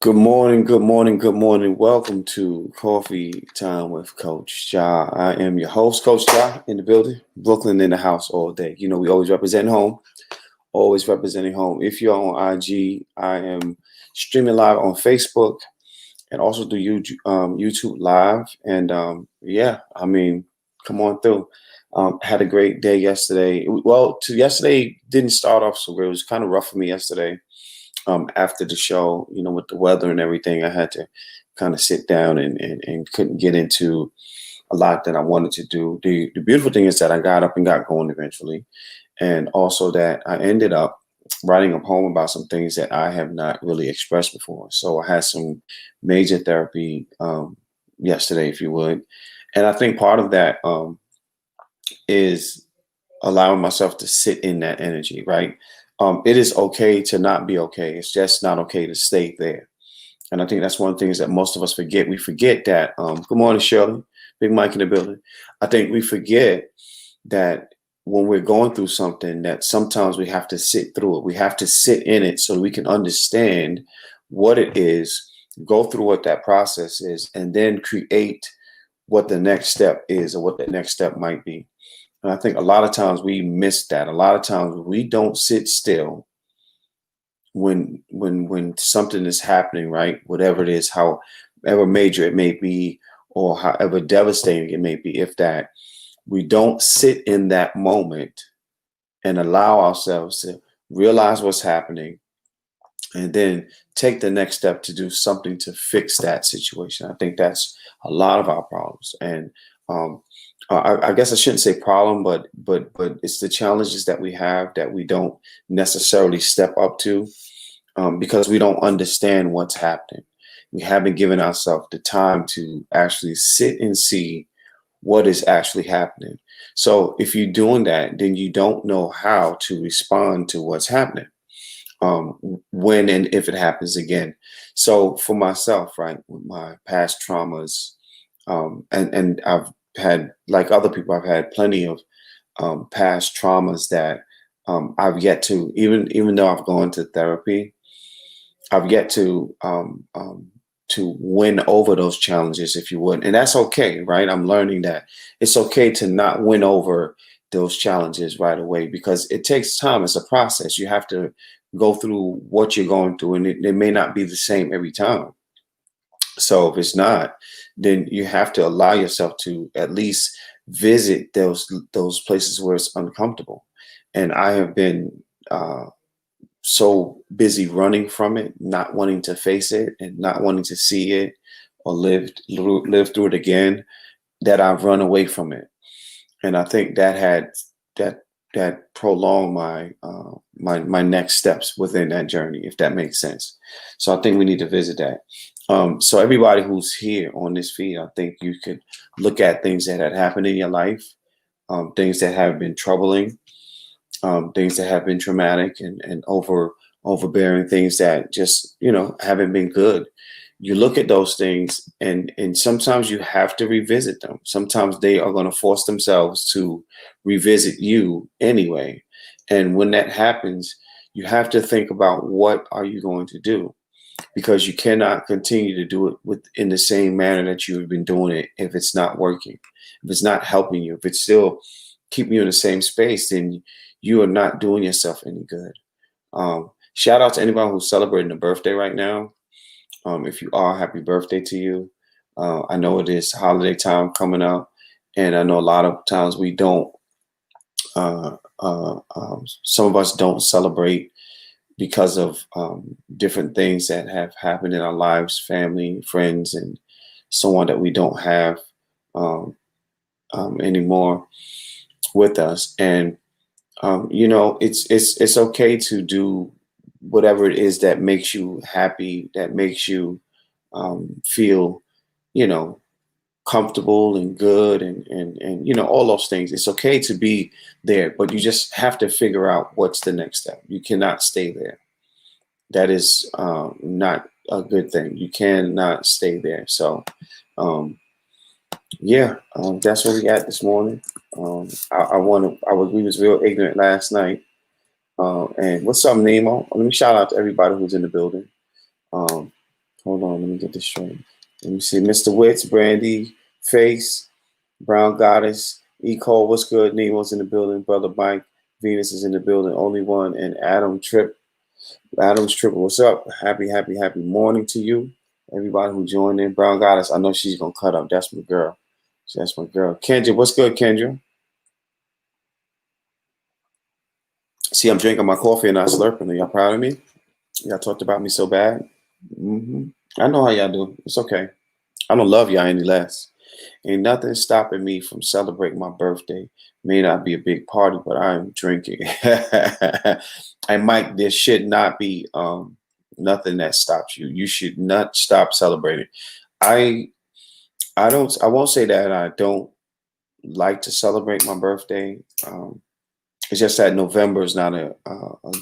Good morning, good morning, good morning. Welcome to Coffee Time with Coach Jah. I am your host, Coach Jah, in the building, Brooklyn in the house all day. You know, we always represent home, always representing home. If you're on IG, I am streaming live on Facebook and also do YouTube Live. And come on through. Had a great day yesterday. Well, yesterday didn't start off so great. It was kind of rough for me yesterday. After the show, you know, with the weather and everything, I had to kind of sit down and couldn't get into a lot that I wanted to do. The beautiful thing is that I got up and got going eventually. And also that I ended up writing a poem about some things that I have not really expressed before. So I had some major therapy yesterday, if you would. And I think part of that is allowing myself to sit in that energy, right? It is okay to not be okay. It's just not okay to stay there. And I think that's one of the things that most of us forget. We forget that. Good morning, Shirley. Big Mike in the building. I think we forget that when we're going through something, that sometimes we have to sit through it. We have to sit in it so we can understand what it is, go through what that process is, and then create what the next step is or what the next step might be. And I think a lot of times we miss that. A lot of times we don't sit still when something is happening, right? Whatever it is, however major it may be, or however devastating it may be, if that we don't sit in that moment and allow ourselves to realize what's happening and then take the next step to do something to fix that situation. I think that's a lot of our problems. And I guess I shouldn't say problem, but it's the challenges that we have that we don't necessarily step up to because we don't understand what's happening. We haven't given ourselves the time to actually sit and see what is actually happening. So if you're doing that, then you don't know how to respond to what's happening when and if it happens again. So for myself, right, with my past traumas, and I've had, like other people, I've had plenty of past traumas that I've yet to, even though I've gone to therapy, I've yet to win over those challenges, if you would. And that's okay, right? I'm learning that it's okay to not win over those challenges right away because it takes time. It's a process. You have to go through what you're going through, and it may not be the same every time. So if it's not, then you have to allow yourself to at least visit those places where it's uncomfortable. And I have been so busy running from it, not wanting to face it, and not wanting to see it or live through it again, that I've run away from it. And I think that prolonged my next steps within that journey, if that makes sense. So I think we need to visit that. So everybody who's here on this feed, I think you could look at things that had happened in your life, things that have been troubling, things that have been traumatic and overbearing, things that just, you know, haven't been good. You look at those things and sometimes you have to revisit them. Sometimes they are going to force themselves to revisit you anyway. And when that happens, you have to think about what are you going to do? Because you cannot continue to do it in the same manner that you've been doing it if it's not working, if it's not helping you, if it's still keeping you in the same space, then you are not doing yourself any good. Shout out to anybody who's celebrating a birthday right now. If you are, happy birthday to you. I know it is holiday time coming up, and I know a lot of times we don't, some of us don't celebrate because of different things that have happened in our lives, family, friends, and so on that we don't have anymore with us. And you know, it's okay to do whatever it is that makes you happy, that makes you feel, you know, comfortable and good and you know, all those things. It's okay to be there, but you just have to figure out what's the next step. You cannot stay there. That is not a good thing. You cannot stay there. So that's where we at this morning. We was real ignorant last night. And what's up, Nemo? Let me shout out to everybody who's in the building. Hold on, let me get this straight. Let me see. Mr. Witz, Brandy, Face, Brown Goddess, E. Cole, what's good? Nemo's in the building. Brother Mike, Venus is in the building. Only one. And Adam Trip. Adam's Triple, what's up? Happy morning to you. Everybody who joined in. Brown Goddess, I know she's going to cut up. That's my girl. That's my girl. Kendra, what's good, Kendra? See, I'm drinking my coffee and not slurping. Are y'all proud of me? Y'all talked about me so bad. I know how y'all do. It's okay. I don't love y'all any less. Ain't nothing stopping me from celebrating my birthday. May not be a big party, but I'm drinking. And Mike, there should not be nothing that stops you. You should not stop celebrating. I won't say that I don't like to celebrate my birthday. It's just that November is not a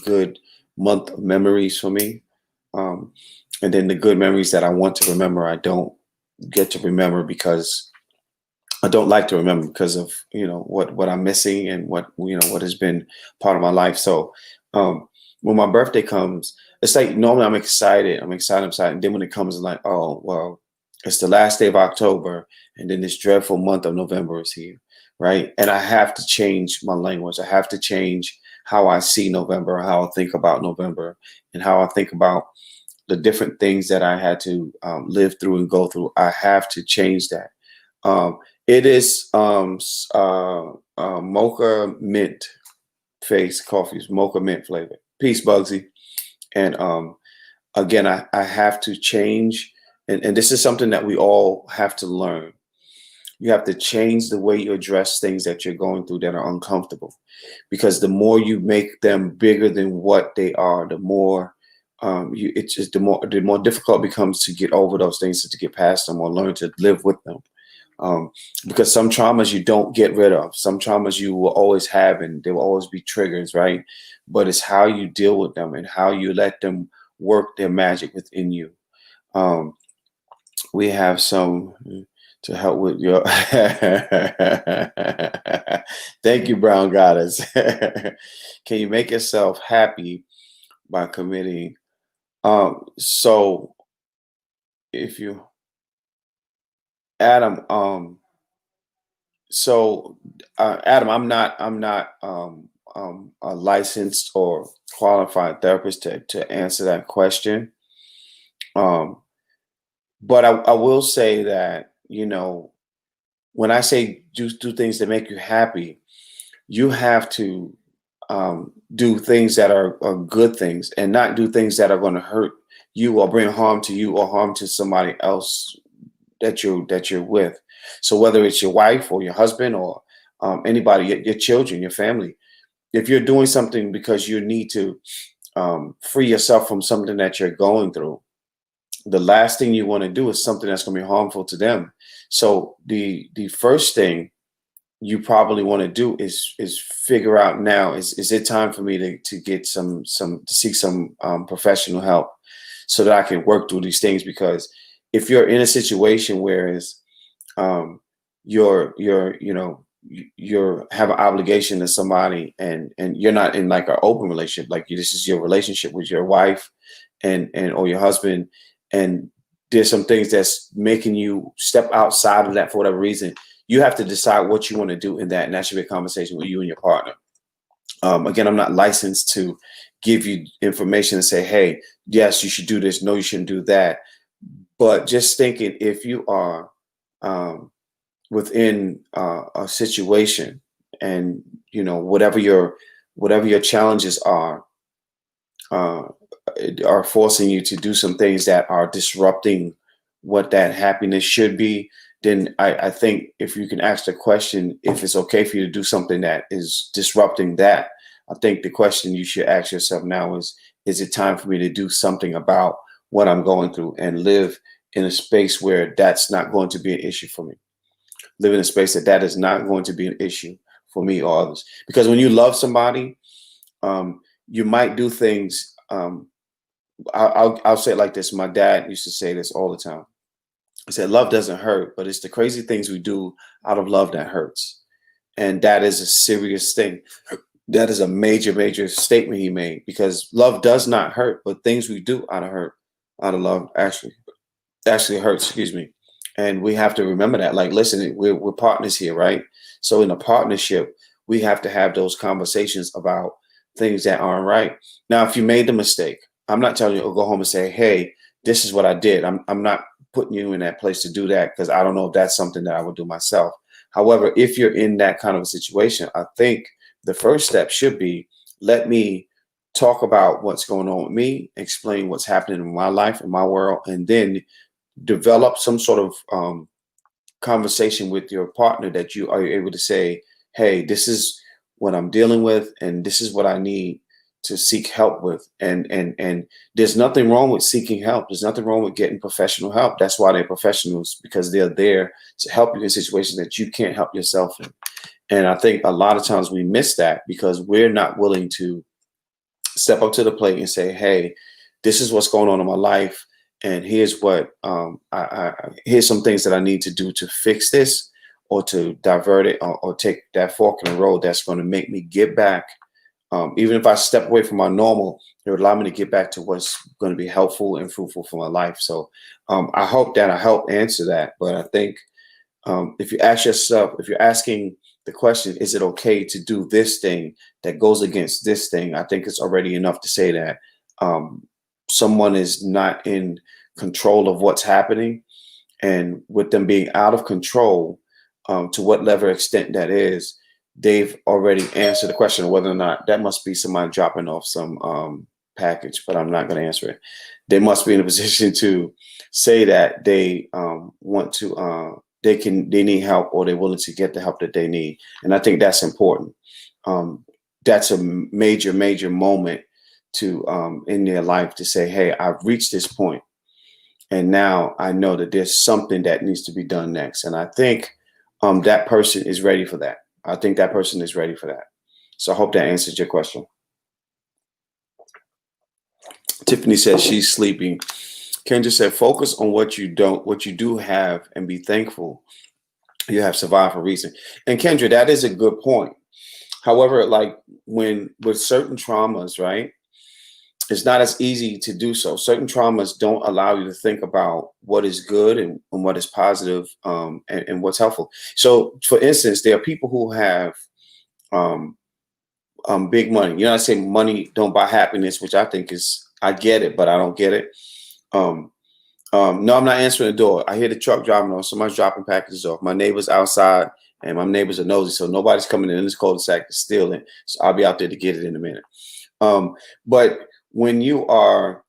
good month of memories for me. And then the good memories that I want to remember, I don't get to remember because I don't like to remember because of what I'm missing and what has been part of my life. So when my birthday comes, it's like normally I'm excited. And then when it comes, it's like, oh well, it's the last day of October, and then this dreadful month of November is here, right? And I have to change my language. I have to change how I see November, how I think about November, and how I think about the different things that I had to live through and go through. I have to change that. It is mocha mint face coffees, mocha mint flavor. Peace, Bugsy. And again, I have to change. And this is something that we all have to learn. You have to change the way you address things that you're going through that are uncomfortable. Because the more you make them bigger than what they are, the more the more difficult it becomes to get over those things, to get past them or learn to live with them. Because some traumas you don't get rid of. Some traumas you will always have, and there will always be triggers, right? But it's how you deal with them and how you let them work their magic within you. We have some to help with your. Thank you, Brown Goddess. Can you make yourself happy by committing? So if you, Adam, Adam, I'm not a licensed or qualified therapist to answer that question. But I will say that, when I say do things that make you happy, you have to do things that are good things and not do things that are going to hurt you or bring harm to you or harm to somebody else that you're with. So whether it's your wife or your husband or anybody, your children, your family, if you're doing something because you need to free yourself from something that you're going through, the last thing you want to do is something that's going to be harmful to them. So the first thing you probably want to do is figure out now, is it time for me to get to seek some professional help so that I can work through these things? Because if you're in a situation where you're have an obligation to somebody and you're not in like an open relationship, like this is your relationship with your wife and or your husband, and there's some things that's making you step outside of that for whatever reason, you have to decide what you want to do in that, and that should be a conversation with you and your partner. Again, I'm not licensed to give you information and say, hey, yes, you should do this, no, you shouldn't do that. But just thinking, if you are within a situation and whatever your challenges are forcing you to do some things that are disrupting what that happiness should be, then I think if you can ask the question, if it's okay for you to do something that is disrupting that, I think the question you should ask yourself now is it time for me to do something about what I'm going through and live in a space where that's not going to be an issue for me? Live in a space that is not going to be an issue for me or others. Because when you love somebody, you might do things. I'll say it like this. My dad used to say this all the time. He said, love doesn't hurt, but it's the crazy things we do out of love that hurts. And that is a serious thing. That is a major, major statement he made, because love does not hurt, but things we do out of love actually actually hurts, excuse me. And we have to remember that. Like, listen, we're partners here, right? So in a partnership, we have to have those conversations about things that aren't right. Now, if you made the mistake, I'm not telling you to go home and say, hey, this is what I did. I'm not putting you in that place to do that, because I don't know if that's something that I would do myself. However, if you're in that kind of a situation, I think the first step should be, let me talk about what's going on with me, explain what's happening in my life, in my world, and then develop some sort of conversation with your partner that you are able to say, hey, this is what I'm dealing with, and this is what I need to seek help with. And there's nothing wrong with seeking help. There's nothing wrong with getting professional help. That's why they're professionals, because they're there to help you in situations that you can't help yourself in. And I think a lot of times we miss that because we're not willing to step up to the plate and say, hey, this is what's going on in my life, and here's what here's some things that I need to do to fix this, or to divert it, or take that fork in the road that's going to make me get back. Even if I step away from my normal, it would allow me to get back to what's going to be helpful and fruitful for my life. So I hope that I help answer that. But I think if you ask yourself, if you're asking the question, is it okay to do this thing that goes against this thing? I think it's already enough to say that someone is not in control of what's happening. And with them being out of control, to what level extent that is, they've already answered the question of whether or not that must be somebody dropping off some package, but I'm not going to answer it. They must be in a position to say that they want to, they need help, or they're willing to get the help that they need. And I think that's important. That's a major moment to in their life, to say, hey, I've reached this point, and now I know that there's something that needs to be done next. And I think that person is ready for that. I think that person is ready for that. So I hope that answers your question. Tiffany says she's sleeping. Kendra said, focus on what you do have, and be thankful you have survived for a reason. And Kendra, that is a good point. However, like, when with certain traumas, right, it's not as easy to do so. Certain traumas don't allow you to think about what is good, and what is positive, and what's helpful. So, for instance, there are people who have um, big money. You know, I say money don't buy happiness, which I think is, I get it, but I don't get it. No, I'm not answering the door. I hear the truck driving on. Somebody's dropping packages off. My neighbor's outside, and my neighbors are nosy, so nobody's coming in this cul-de-sac to steal it. So I'll be out there to get it in a minute. But when you are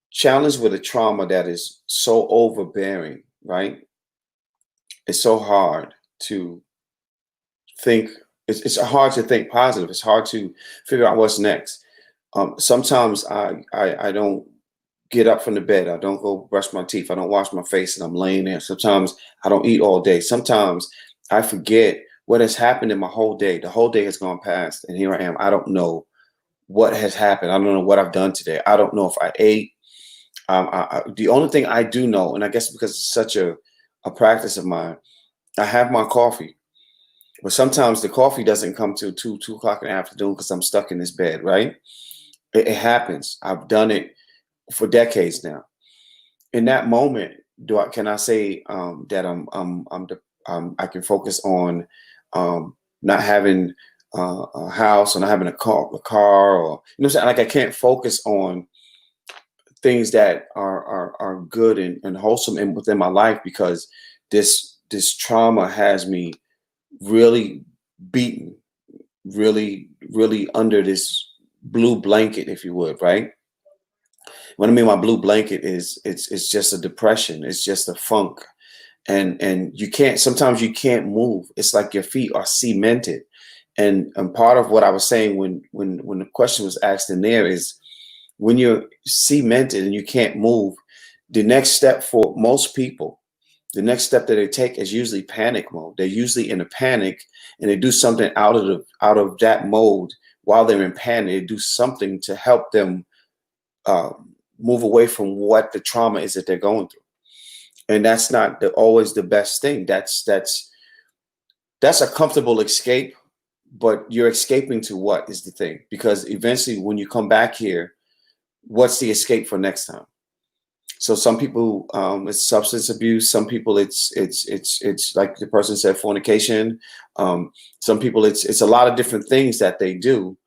challenged with a trauma that is so overbearing, right? It's so hard to think. It's hard to think positive. It's hard to figure out what's next. Sometimes I don't get up from the bed. I don't go brush my teeth. I don't wash my face, and I'm laying there. Sometimes I don't eat all day. Sometimes I forget what has happened in my whole day. The whole day has gone past, and here I am. I don't know what has happened. I don't know what I've done today. I don't know if I ate. The only thing I do know, and I guess because it's such a practice of mine, I have my coffee. But sometimes the coffee doesn't come till 2 o'clock in the afternoon because I'm stuck in this bed, right? It happens. I've done it for decades now. In that moment, can I say that I can focus on not having a house, or not having a car, or, you know what I'm saying? Like, I can't focus on things that are good and wholesome and within my life, because this trauma has me really beaten, really under this blue blanket, if you would, right? What I mean by blue blanket is, it's just a depression. It's just a funk. And you can't, sometimes you can't move. It's like your feet are cemented. And part of what I was saying when the question was asked in there is, when you're cemented and you can't move, the next step for most people, the next step that they take is usually panic mode. They're usually in a panic, and they do something out of that mode while they're in panic. They do something to help them move away from what the trauma is that they're going through. And that's not always the best thing. That's a comfortable escape, but you're escaping to what is the thing? Because eventually, when you come back here, what's the escape for next time? So some people, it's substance abuse. Some people, it's like the person said, fornication. Some people, it's a lot of different things that they do,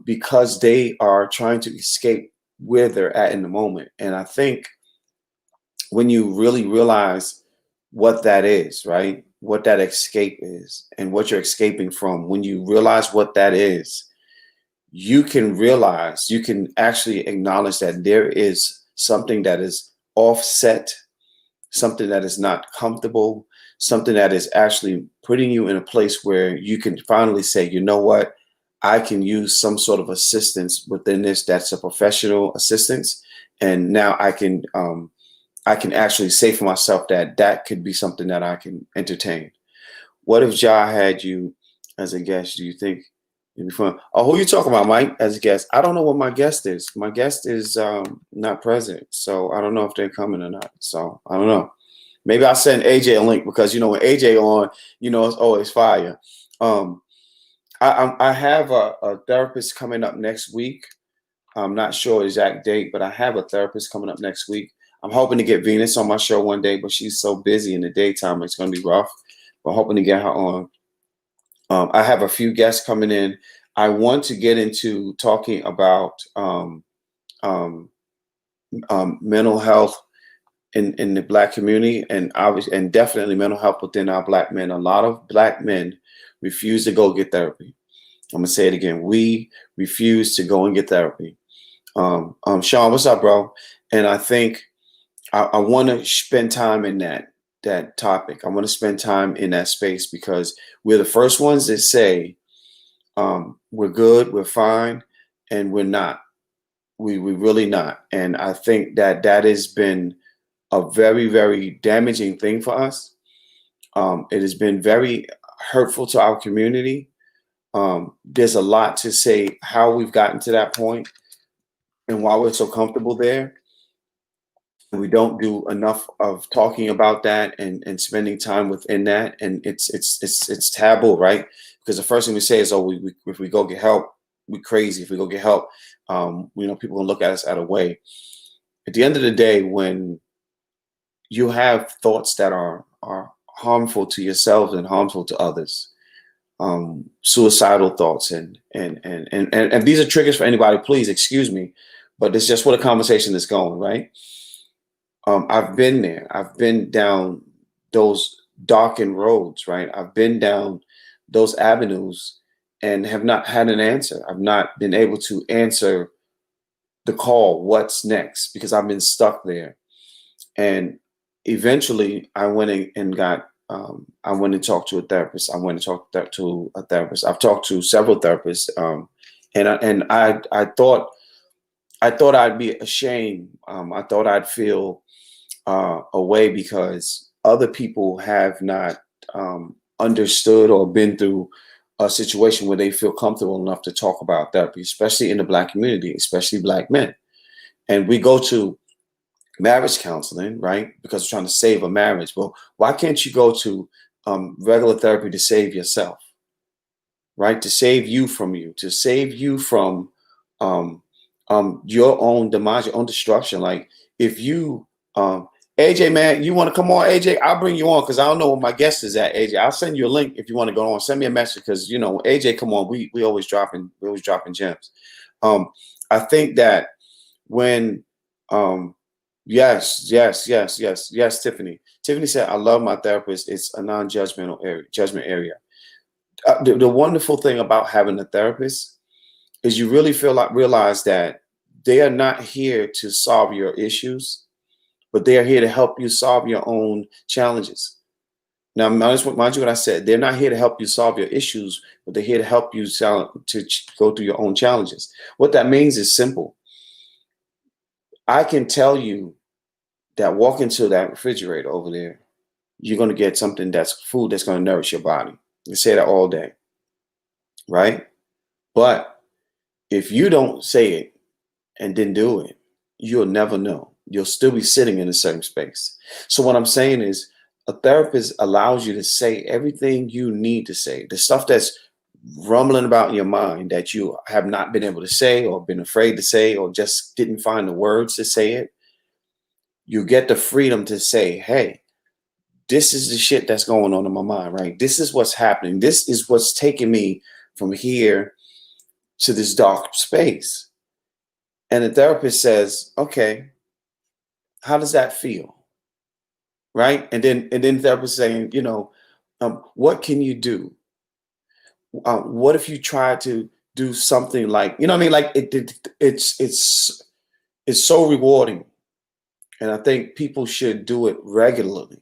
because they are trying to escape where they're at in the moment. And I think when you really realize what that is, right? What that escape is and what you're escaping from, when you realize what that is, you can realize, you can actually acknowledge that there is something that is offset, something that is not comfortable, something that is actually putting you in a place where you can finally say, you know what, I can use some sort of assistance within this that's a professional assistance. And now I can actually say for myself that that could be something that I can entertain. What if Ja had you as a guest? Do you think it'd be fun? Oh, who you talking about, Mike, as a guest? I don't know what my guest is. My guest is not present, so I don't know if they're coming or not. So I don't know. Maybe I'll send AJ a link, because when AJ on, it's always fire. Um, I have a therapist coming up next week. I'm not sure exact date, but I have a therapist coming up next week. I'm hoping to get Venus on my show one day, but she's so busy in the daytime, it's going to be rough. But hoping to get her on. I have a few guests coming in. I want to get into talking about um, mental health in the Black community, and obviously, and definitely mental health within our Black men. A lot of Black men refuse to go get therapy. I'm gonna say it again. We refuse to go and get therapy. Sean, what's up, bro? And I think I want to spend time in that topic. I want to spend time in that space, because we're the first ones that say we're good, we're fine, and we're not. We really not. And I think that has been a very, very damaging thing for us. It has been very hurtful to our community. There's a lot to say how we've gotten to that point and why we're so comfortable there. We don't do enough of talking about that and spending time within that, and it's taboo, right? Because the first thing we say is, oh, if we go get help, we crazy. If we go get help, people gonna look at us out of way. At the end of the day, when you have thoughts that are harmful to yourselves and harmful to others, suicidal thoughts, and these are triggers for anybody, please excuse me, but it's just what a conversation is going, right? I've been there. I've been down those darkened roads, right? I've been down those avenues and have not had an answer. I've not been able to answer the call, what's next, because I've been stuck there. And eventually I went and got, I went and talked to a therapist. I went and talked to a therapist. I've talked to several therapists. I thought I'd be ashamed. I thought I'd feel away because other people have not understood or been through a situation where they feel comfortable enough to talk about therapy, especially in the Black community, especially Black men. And we go to marriage counseling, right? Because we're trying to save a marriage. Well, why can't you go to regular therapy to save yourself, right? To save you, to save you from your own demise, your own destruction. Like if you, AJ, man, you want to come on, AJ? I'll bring you on because I don't know where my guest is at, AJ. I'll send you a link if you want to go on. Send me a message because AJ, come on, we always dropping gems. I think that when yes, Tiffany. Tiffany said, I love my therapist. It's a non-judgmental judgment area. The wonderful thing about having a therapist is you really realize that they are not here to solve your issues, but they are here to help you solve your own challenges. Now, mind you what I said. They're not here to help you solve your issues, but they're here to help you go through your own challenges. What that means is simple. I can tell you that walk into that refrigerator over there, you're going to get something that's food that's going to nourish your body. You say that all day, right? But if you don't say it and then do it, you'll never know. You'll still be sitting in a certain space. So what I'm saying is a therapist allows you to say everything you need to say, the stuff that's rumbling about in your mind that you have not been able to say or been afraid to say or just didn't find the words to say it. you get the freedom to say, hey, this is the shit that's going on in my mind, right? This is what's happening. This is what's taking me from here to this dark space. And the therapist says, okay, how does that feel? Right? And then the therapist saying, what can you do? What if you try to do something like, you know what I mean? Like it's so rewarding. And I think people should do it regularly.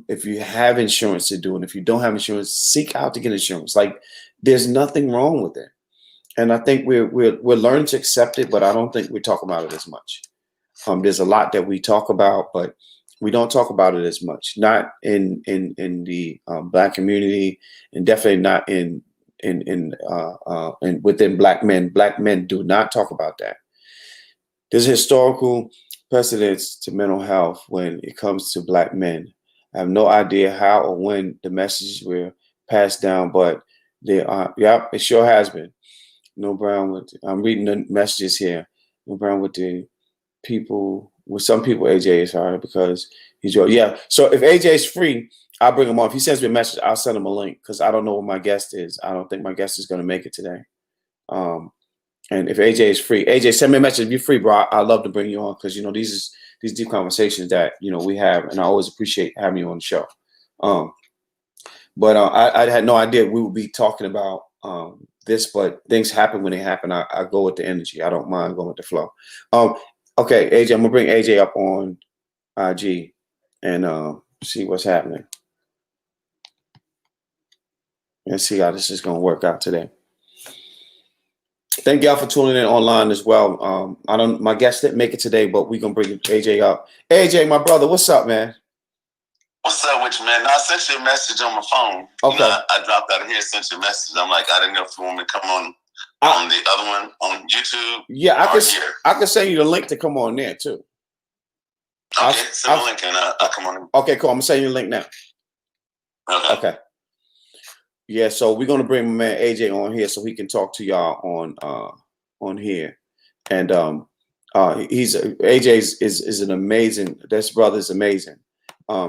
If you have insurance to do it, if you don't have insurance, seek out to get insurance. Like there's nothing wrong with it. And I think we're learning to accept it, but I don't think we talk about it as much. There's a lot that we talk about, but we don't talk about it as much. Not in the Black community, and definitely not in within Black men. Black men do not talk about that. There's historical precedence to mental health when it comes to Black men. I have no idea how or when the messages were passed down, but they are. Yep, it sure has been. No Brown with. I'm reading the messages here. No Brown with the people. With some people, AJ is hard because he's your. Yeah. So if AJ is free, I'll bring him on. If he sends me a message, I'll send him a link because I don't know what my guest is. I don't think my guest is going to make it today. And if AJ is free, AJ, send me a message. If you're free, bro, I'd love to bring you on because these deep conversations that we have, and I always appreciate having you on the show. But I had no idea we would be talking about this, but things happen when they happen. I go with the energy. I don't mind going with the flow. Okay, AJ, I'm gonna bring AJ up on IG and see what's happening and see how this is gonna work out today. Thank y'all for tuning in online as well. My guest didn't make it today, but we're gonna bring AJ up. AJ, my brother, what's up, man? What's up with you, man? I sent you a message on my phone. Okay. I dropped out of here, sent you a message. I'm like, I didn't know if you want me to come on the other one on YouTube. Yeah, I can send you the link to come on there too. Okay, send the link and I'll come on. Okay, cool. I'm gonna send you the link now. Okay. Yeah, so we're gonna bring my man AJ on here so he can talk to y'all on here, and AJ is an amazing. This brother is amazing.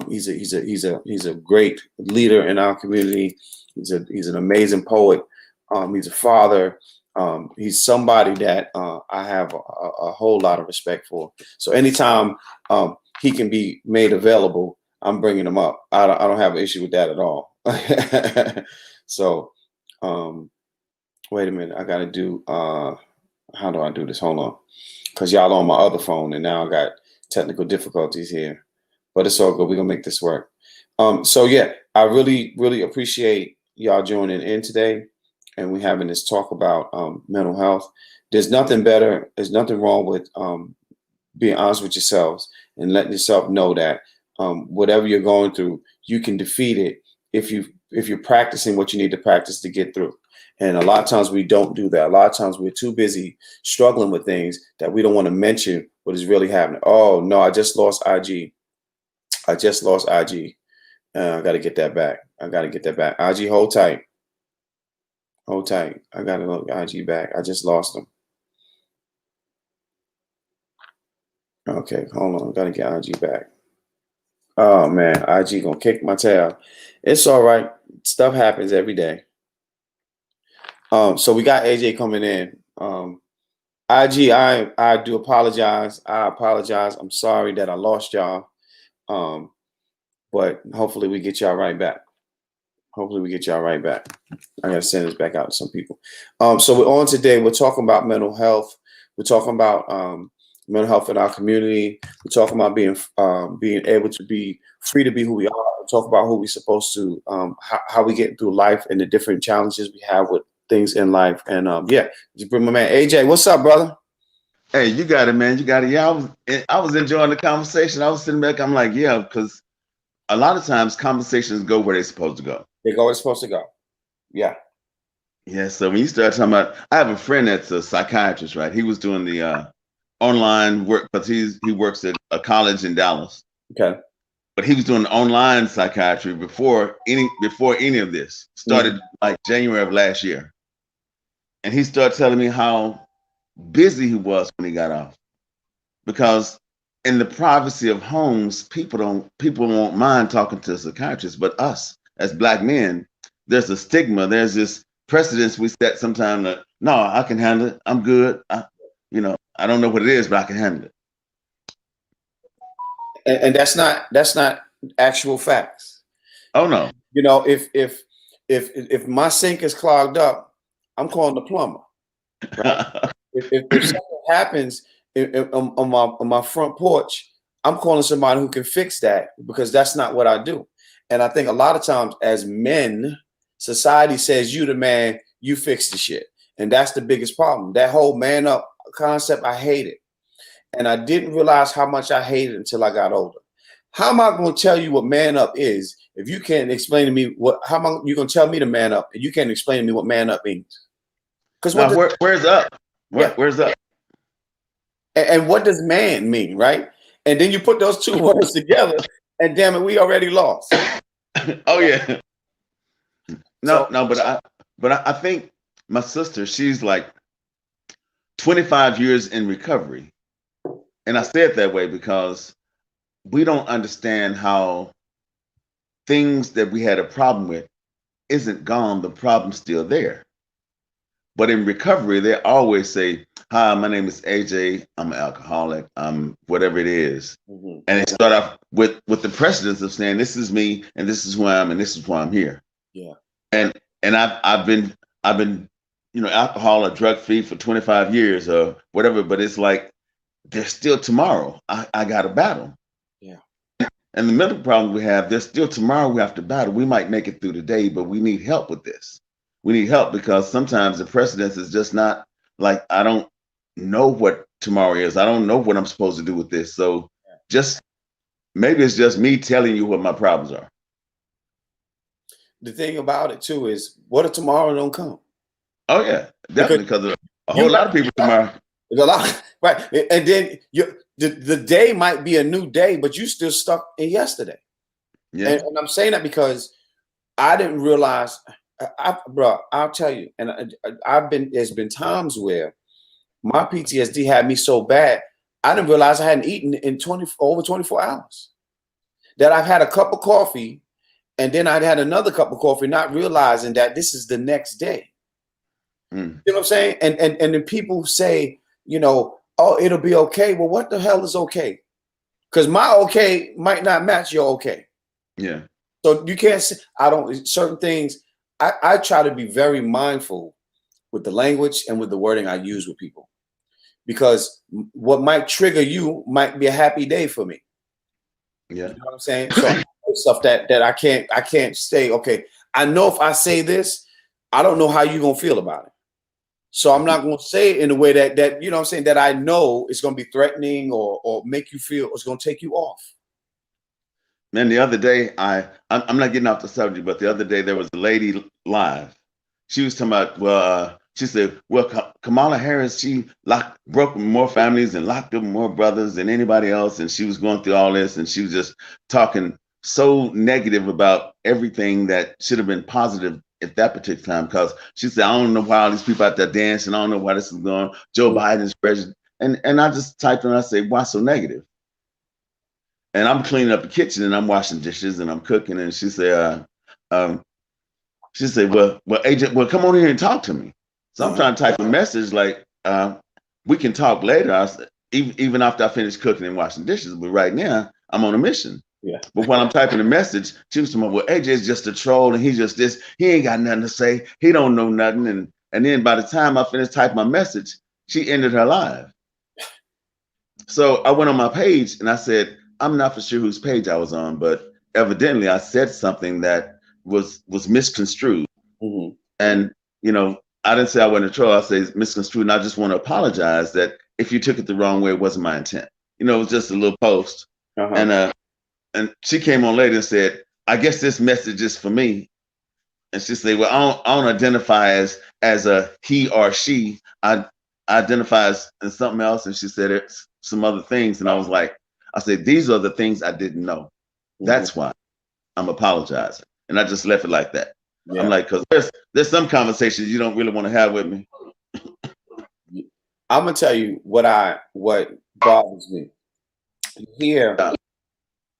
He's a great leader in our community. He's an amazing poet. He's a father. He's somebody that I have a whole lot of respect for. So anytime he can be made available, I'm bringing him up. I don't have an issue with that at all. So, wait a minute. I got to do, how do I do this? Hold on. Because y'all on my other phone and now I got technical difficulties here. But it's all good. We're going to make this work. So, yeah, I really, really appreciate y'all joining in today. And we're having this talk about mental health. There's nothing better. There's nothing wrong with being honest with yourselves and letting yourself know that whatever you're going through, you can defeat it if you're practicing what you need to practice to get through. And a lot of times we don't do that. A lot of times we're too busy struggling with things that we don't want to mention what is really happening. Oh, no, I just lost IG. I got to get that back. IG, hold tight. Hold tight. I got to look IG back. I just lost them. Okay, hold on. I got to get IG back. Oh, man. IG going to kick my tail. It's all right. Stuff happens every day. So we got AJ coming in. IG, I do apologize. I apologize. I'm sorry that I lost y'all. But hopefully we get y'all right back. I got to send this back out to some people. So we're on today. We're talking about mental health. We're talking about mental health in our community. We're talking about being able to be free to be who we are. We're talking about who we're supposed to, how we get through life and the different challenges we have with things in life. And just bring my man AJ. What's up, brother? Hey, you got it, man. You got it. Yeah, I was enjoying the conversation. I was sitting back. I'm like, yeah, because a lot of times conversations go where they're supposed to go. They go where they're supposed to go. Yeah. Yeah. So when you start talking about, I have a friend that's a psychiatrist, right? He was doing the online work because he works at a college in Dallas. Okay. But he was doing online psychiatry before any of this started, like January of last year. And he started telling me how busy he was when he got off, because in the privacy of homes, people won't mind talking to a psychiatrist, but us as Black men, there's a stigma. There's this precedence we set sometimes that no, I can handle it. I'm good. I don't know what it is, but I can handle it. And that's not actual facts. Oh no. You know, if my sink is clogged up, I'm calling the plumber. Right? if something happens on my front porch, I'm calling somebody who can fix that, because that's not what I do. And I think a lot of times as men, society says you the man, you fix the shit. And that's the biggest problem. That whole man up concept, I hate it. And I didn't realize how much I hated it until I got older. How am I going to tell you what man up is if you can't explain to me how am you going to tell me to man up and you can't explain to me what man up means? Because where's up? Where's up? And what does man mean, right? And then you put those two words together, and damn it, we already lost. Oh yeah. No, but I think my sister, she's like 25 years in recovery. And I say it that way because we don't understand how things that we had a problem with isn't gone, the problem's still there. But in recovery, they always say, hi, my name is AJ, I'm an alcoholic, I'm whatever it is. Mm-hmm. And they start off with the precedence of saying, this is me, and this is who I am, and this is why I'm here. Yeah. And I've been alcohol or drug free for 25 years or whatever, but it's like, there's still tomorrow. I got to battle. Yeah. And the mental problem we have, there's still tomorrow we have to battle. We might make it through the day, but we need help with this. We need help because sometimes the precedence is just not like, I don't know what tomorrow is. I don't know what I'm supposed to do with this. So maybe it's just me telling you what my problems are. The thing about it too is, what if tomorrow don't come? Oh yeah, definitely, because a whole lot of people tomorrow. There's a lot, right? And then the day might be a new day, but you still stuck in yesterday. Yeah. And I'm saying that because I didn't realize, bro, I'll tell you, and there's been times where my PTSD had me so bad, I didn't realize I hadn't eaten in over 24 hours. That I've had a cup of coffee, and then I'd had another cup of coffee, not realizing that this is the next day. You know what I'm saying? And then people say, oh, it'll be okay. Well, what the hell is okay? Because my okay might not match your okay. Yeah. So you can't say, certain things, I try to be very mindful with the language and with the wording I use with people. Because what might trigger you might be a happy day for me. Yeah. You know what I'm saying? So stuff that I can't say, okay, I know if I say this, I don't know how you're gonna feel about it. So I'm not going to say it in a way that you know what I'm saying, that I know it's going to be threatening or make you feel it's going to take you off. Man, the other day, I'm not getting off the subject, but the other day there was a lady live. She was talking about, she said, well, Kamala Harris, she broke more families and locked up more brothers than anybody else. And she was going through all this, and she was just talking so negative about everything that should have been positive at that particular time, because she said, I don't know why all these people out there dancing. I don't know why this is going on. Joe Biden's president. And I just typed in, I say, why so negative? And I'm cleaning up the kitchen and I'm washing dishes and I'm cooking. And she said, well, AJ, come on here and talk to me. So I'm trying to type a message like, we can talk later. I said, even after I finish cooking and washing dishes, but right now I'm on a mission. Yeah. But when I'm typing a message, she was talking about, well, AJ is just a troll and he's just this. He ain't got nothing to say. He don't know nothing. And then by the time I finished typing my message, she ended her live. So I went on my page and I said, I'm not for sure whose page I was on, but evidently I said something that was misconstrued. Mm-hmm. And, I didn't say I wasn't a troll. I say misconstrued. And I just want to apologize that if you took it the wrong way, it wasn't my intent. It was just a little post. Uh-huh. And she came on later and said, I guess this message is for me. And she said, well, I don't identify as a he or she. I identify as something else. And she said it's some other things. And I said, these are the things I didn't know. Mm-hmm. That's why I'm apologizing. And I just left it like that. Yeah. I'm like, because there's some conversations you don't really want to have with me. I'm going to tell you what bothers me. here,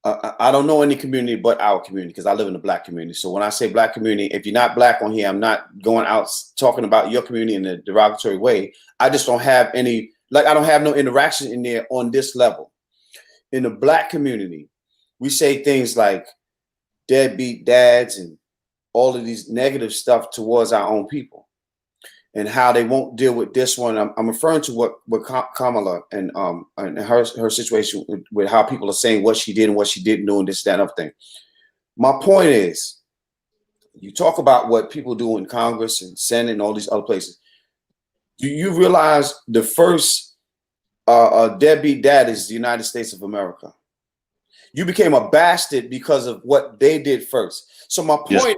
I don't know any community but our community because I live in the Black community. So when I say Black community, if you're not Black on here, I'm not going out talking about your community in a derogatory way. I just don't have any, like, I don't have no interaction in there on this level. In the Black community, we say things like deadbeat dads and all of these negative stuff towards our own people, and how they won't deal with this one. I'm referring to what Kamala and her situation with how people are saying what she did and what she didn't do and this, that, and other thing. My point is, you talk about what people do in Congress and Senate and all these other places. Do you realize the first deadbeat dad is the United States of America? You became a bastard because of what they did first. So my point is,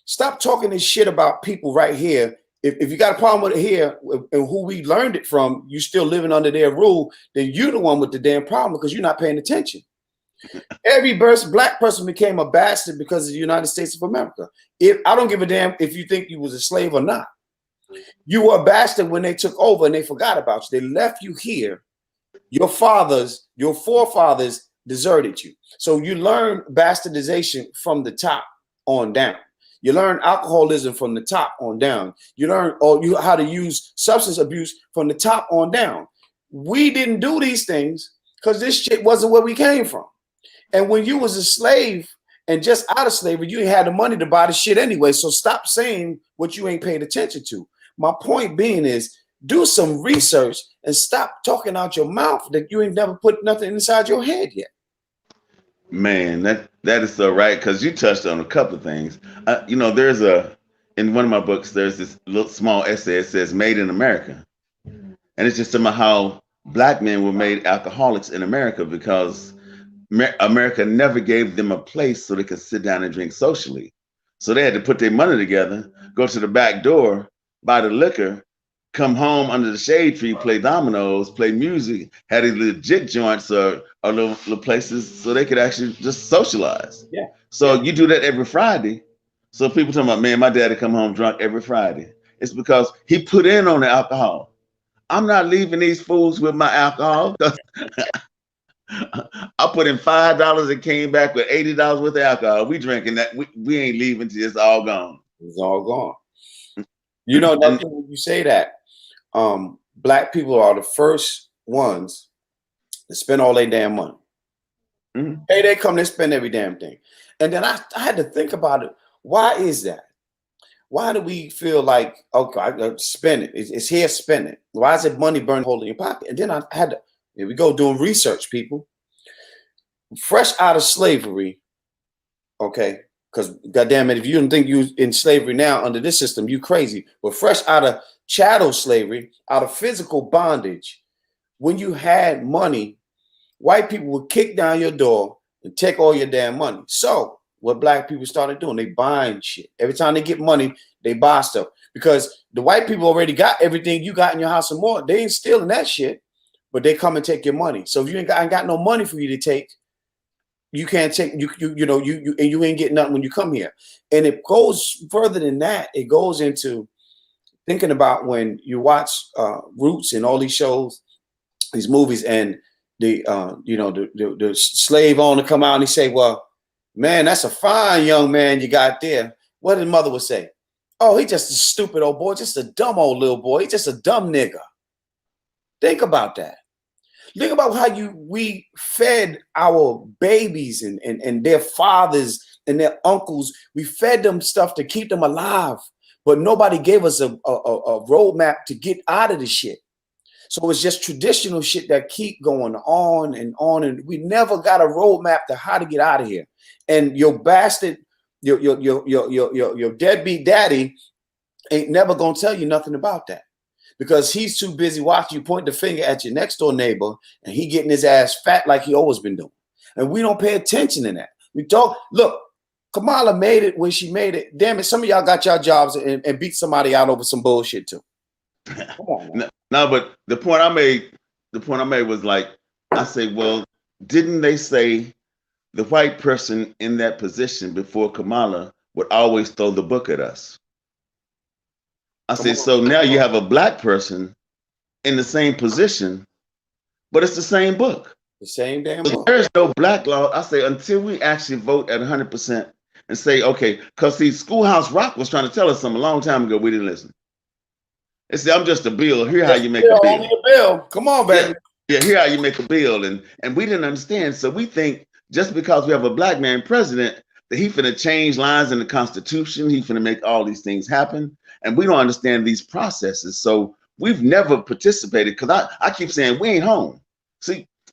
stop talking this shit about people right here. If you got a problem with it here and who we learned it from, you still living under their rule, then you're the one with the damn problem because you're not paying attention. Every Black person became a bastard because of the United States of America. I don't give a damn if you think you was a slave or not. You were a bastard when they took over and they forgot about you. They left you here. Your forefathers deserted you. So you learn bastardization from the top on down. You learn alcoholism from the top on down. You learn how to use substance abuse from the top on down. We didn't do these things because this shit wasn't where we came from. And when you was a slave and just out of slavery, you ain't had the money to buy the shit anyway. So stop saying what you ain't paid attention to. My point being is, do some research and stop talking out your mouth that you ain't never put nothing inside your head yet. Man, that is so right, because you touched on a couple of things. There's in one of my books, there's this little small essay. It says "Made in America," and it's just about how Black men were made alcoholics in America because America never gave them a place so they could sit down and drink socially. So they had to put their money together, go to the back door, buy the liquor, come home under the shade tree, play dominoes, play music, had these legit joints or little places so they could actually just socialize. Yeah. So you do that every Friday. So people talking about, man, my daddy come home drunk every Friday. It's because he put in on the alcohol. I'm not leaving these fools with my alcohol. I put in $5 and came back with $80 worth of alcohol. We drinking that. We ain't leaving till it's all gone. It's all gone. You know, that thing when you say that, Black people are the first ones to spend all their damn money. Mm-hmm. Hey, they come, they spend every damn thing. And then I had to think about it. Why is that? Why do we feel like, okay, I gotta spend it? It's here, spend it. Why is it money burning hole in your pocket? And then I had to, here we go, doing research, people. Fresh out of slavery, okay, because goddamn it, if you don't think you in slavery now under this system, you crazy. But fresh out of chattel slavery, out of physical bondage, when you had money, white people would kick down your door and take all your damn money. So what Black people started doing, they buying shit. Every time they get money, they buy stuff. Because the white people already got everything you got in your house and more. They ain't stealing that shit, but they come and take your money. So if you ain't got no money for you to take, you can't take you ain't getting nothing when you come here. And it goes further than that. It goes into thinking about when you watch Roots and all these shows, these movies, and the slave owner come out and he say, well, man, that's a fine young man you got there. What did mother would say? Oh, he just a stupid old boy, just a dumb old little boy. He just a dumb nigga. Think about that. Think about how we fed our babies and their fathers and their uncles. We fed them stuff to keep them alive, but nobody gave us a roadmap to get out of the shit. So it's just traditional shit that keep going on and on, and we never got a roadmap to how to get out of here. And your bastard, your deadbeat daddy ain't never gonna tell you nothing about that, because he's too busy watching you point the finger at your next door neighbor, and he getting his ass fat like he always been doing. And we don't pay attention to that. We talk. Look, Kamala made it when she made it. Damn it, some of y'all got your jobs and beat somebody out over some bullshit too. Come on, no, but the point I made was like, I say, well, didn't they say the white person in that position before Kamala would always throw the book at us? I say, so now you have a Black person in the same position, but it's the same book. The same damn book. There's no black law. I say until we actually vote at 100% and say, okay, because see, Schoolhouse Rock was trying to tell us something a long time ago. We didn't listen. They said, I'm just a bill. Here's how you make a bill. Only a bill. Come on, baby. Yeah, here how you make a bill. And we didn't understand. So we think just because we have a black man president, that he finna change lines in the Constitution, he finna make all these things happen. And we don't understand these processes. So we've never participated, because I keep saying we ain't home.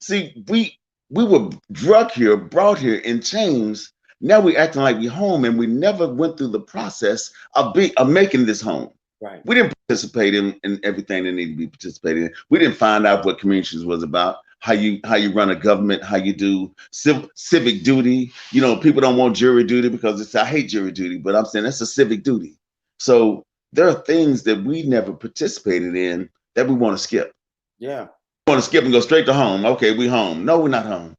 See, we were brought here in chains. Now we acting like we home, and we never went through the process of making this home. Right. We didn't participate in everything that needed to be participated in. We didn't find out what communities was about, how you run a government, how you do civic duty. You know, people don't want jury duty because I hate jury duty, but I'm saying that's a civic duty. So there are things that we never participated in that we want to skip. Yeah. We want to skip and go straight to home. Okay, we home. No, we're not home.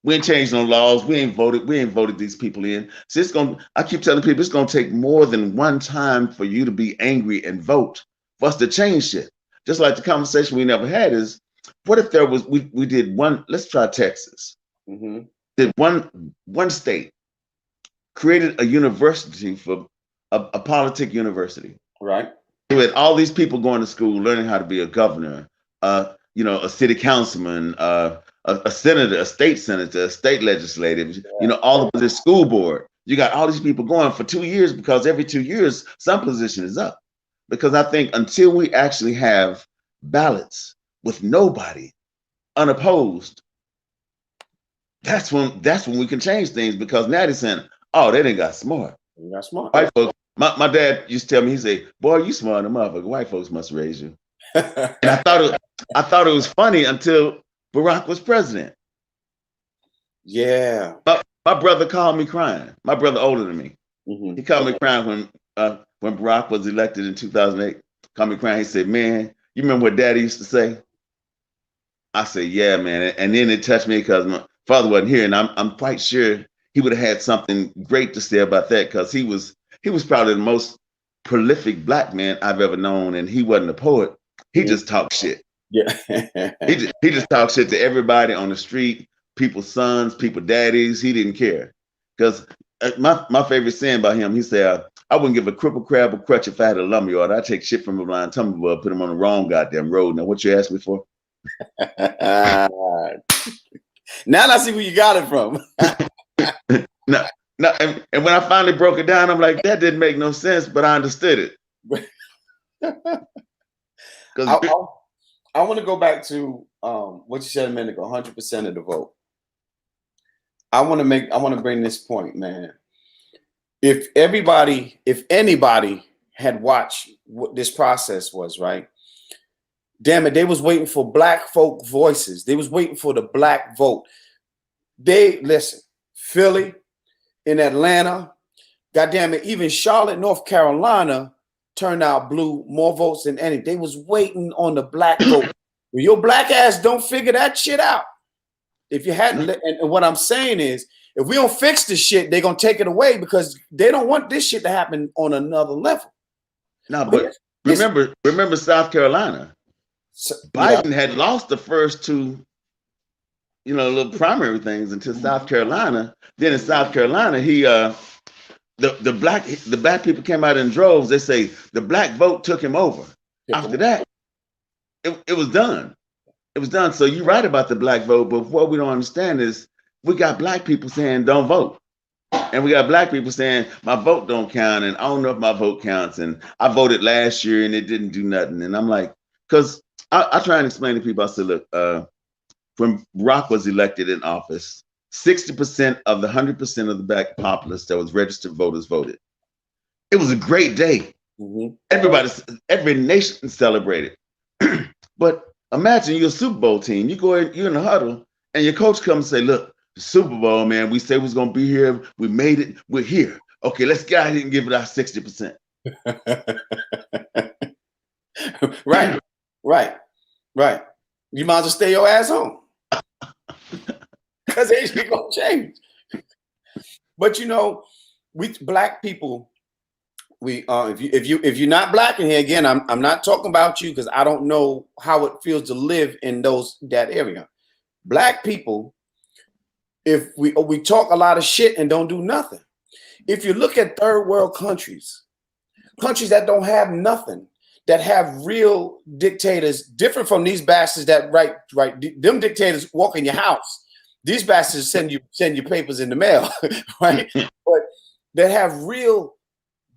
We ain't changed no laws. We ain't voted these people in. So I keep telling people it's gonna take more than one time for you to be angry and vote for us to change shit. Just like the conversation we never had is, what if there was, we did one, let's try Texas. Mm-hmm. Did one state created a university for a politic university. Right. We had all these people going to school, learning how to be a governor, a city councilman, a senator, a state senator, a state legislative, all of this school board. You got all these people going for 2 years, because every 2 years, some position is up. Because I think until we actually have ballots with nobody unopposed, that's when we can change things. Because now they're saying, oh, they didn't got smart. You got smart. White folks, my dad used to tell me, he said, boy, you smart enough, motherfucker. White folks must raise you. And I thought it was funny until Barack was president. Yeah. My brother called me crying. My brother older than me. Mm-hmm. He called me crying when Barack was elected in 2008. Called me crying. He said, man, you remember what Daddy used to say? I said, yeah, man. And then it touched me because my father wasn't here. And I'm quite sure he would have had something great to say about that, because he was probably the most prolific black man I've ever known. And he wasn't a poet. He just talked shit. Yeah. he just talked shit to everybody on the street, people's sons, people's daddies. He didn't care. Because my favorite saying about him, he said, I wouldn't give a cripple crab a crutch if I had a lumberyard. I'd take shit from a blind tumbleweed, put him on the wrong goddamn road. Now, what you asked me for? Now I see where you got it from. No, and when I finally broke it down, I'm like, that didn't make no sense, but I understood it. I want to go back to what you said a minute ago, 100% of the vote. I want to bring this point, man. If anybody had watched what this process was, right? Damn it, they was waiting for black folk voices. They was waiting for the black vote. Listen, Philly, in Atlanta, goddamn it, even Charlotte, North Carolina turned out blue, more votes than any. They was waiting on the black vote. When your black ass don't figure that shit out, if you hadn't, and what I'm saying is, if we don't fix this shit, they're gonna take it away, because they don't want this shit to happen on another level. No, but remember South Carolina. Biden had lost the first two, little primary things until South Carolina. Then in South Carolina, the black people came out in droves. They say the black vote took him over. After that, it was done. It was done. So you're right about the black vote, but what we don't understand is we got black people saying don't vote. And we got black people saying my vote don't count, and I don't know if my vote counts, and I voted last year and it didn't do nothing. And I'm like, because I try and explain to people, I said, look, when Barack was elected in office, 60% of the 100% of the black populace that was registered voters voted. It was a great day. Mm-hmm. Every nation celebrated. But imagine you're a Super Bowl team. You're in the huddle, and your coach comes and say, look, the Super Bowl, man, we said we was going to be here. We made it. We're here. Okay, let's go ahead and give it our 60%. Right. You might as well stay your ass home. Because ain't shit gonna change. But we black people, if you're not black in here, again, I'm not talking about you, because I don't know how it feels to live in that area. Black people, if we talk a lot of shit and don't do nothing. If you look at third world countries, countries that don't have nothing, that have real dictators, different from these bastards that right, them dictators walk in your house. These bastards send you papers in the mail, right? But that have real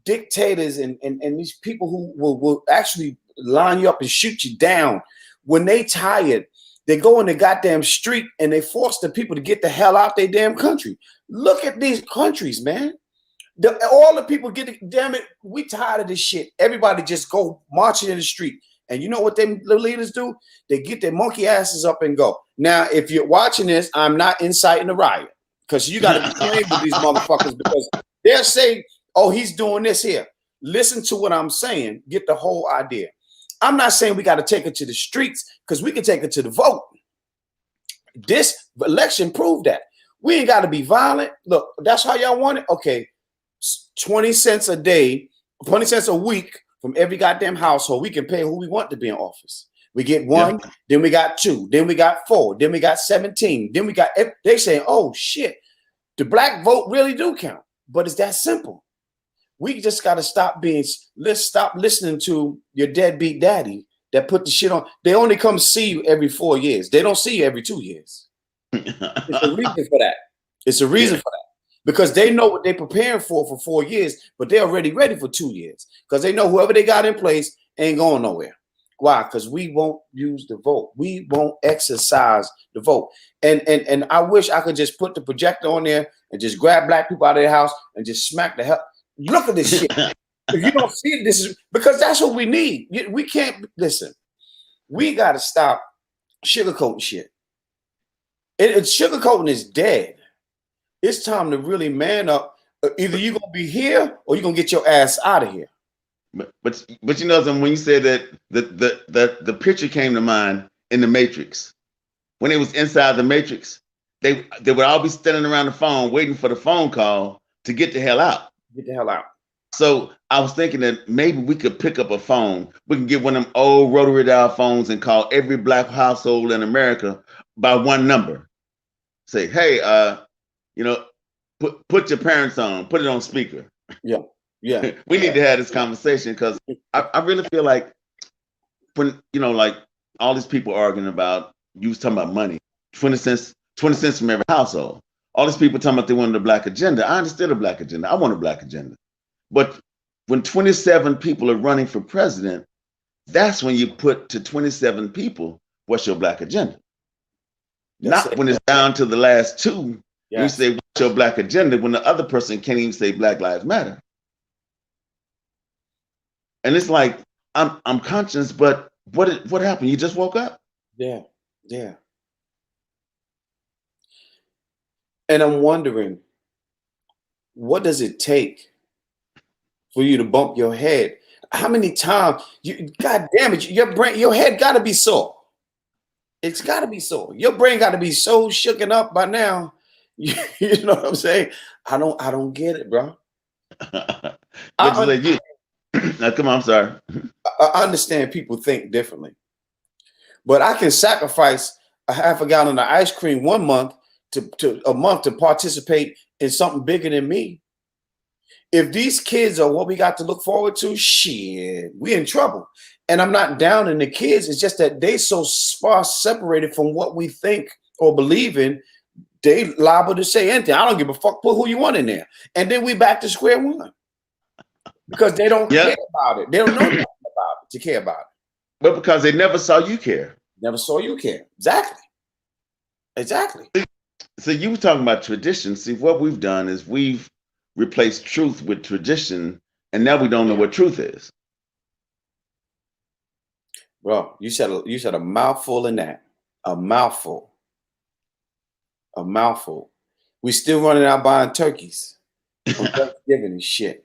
dictators and these people who will actually line you up and shoot you down. When they tired, they go in the goddamn street and they force the people to get the hell out their damn country. Look at these countries, man. All the people get it. Damn it, we tired of this shit. Everybody just go marching in the street. And you know what the leaders do? They get their monkey asses up and go. Now, if you're watching this, I'm not inciting a riot, because you got to be trained with these motherfuckers, because they're saying, oh, he's doing this here. Listen to what I'm saying. Get the whole idea. I'm not saying we got to take it to the streets, because we can take it to the vote. This election proved that. We ain't got to be violent. Look, that's how y'all want it? Okay. 20 cents a day, 20 cents a week from every goddamn household. We can pay who we want to be in office. We get one, then we got two, then we got four, then we got 17, then we got, they saying, oh shit, the black vote really do count. But it's that simple. We just got to let's stop listening to your deadbeat daddy that put the shit on. They only come see you every 4 years. They don't see you every 2 years. It's a reason for that. It's a reason for that. Because they know what they're preparing for 4 years, but they're already ready for 2 years. Because they know whoever they got in place ain't going nowhere. Why? Because we won't use the vote. We won't exercise the vote. And I wish I could just put the projector on there and just grab black people out of their house and just smack the hell. Look at this shit. If you don't see it, this is because that's what we need. We can't listen. We got to stop sugarcoating shit. Sugarcoating is dead. It's time to really man up. Either you're gonna be here or you're gonna get your ass out of here. But you know something, when you said that the picture came to mind in the Matrix. When it was inside the Matrix, they would all be standing around the phone waiting for the phone call to get the hell out. Get the hell out. So I was thinking that maybe we could pick up a phone. We can get one of them old rotary dial phones and call every black household in America by one number. Say, hey, you know, put your parents on, put it on speaker. Yeah. We need to have this conversation, because I really feel like when, you know, like all these people arguing about, you was talking about money, 20 cents from every household. All these people talking about they wanted a black agenda. I understood a black agenda. I want a black agenda. But when 27 people are running for president, that's when you put to 27 people, what's your black agenda? Not when it's down to the last two. You say, what's your black agenda, when the other person can't even say Black Lives Matter. And it's like, I'm conscious, but what happened? You just woke up? Yeah. And I'm wondering, what does it take for you to bump your head? How many times God damn it, your head gotta be sore. It's gotta be sore. Your brain gotta be so shooken up by now. You know what I'm saying? I don't get it, bro. Come on, I'm sorry. I understand people think differently, but I can sacrifice a half a gallon of ice cream 1 month to participate in something bigger than me. If these kids are what we got to look forward to, shit, we in trouble. And I'm not down in the kids. It's just that they so far separated from what we think or believe in. They liable to say anything. I don't give a fuck. Put who you want in there. And then we back to square one. Because they don't care about it. They don't know nothing about it to care about it. But because they never saw you care. Never saw you care. Exactly. So you were talking about tradition. See, what we've done is we've replaced truth with tradition, and now we don't know what truth is. Bro, you said a mouthful in that. A mouthful. We still running out buying turkeys on Thanksgiving and shit.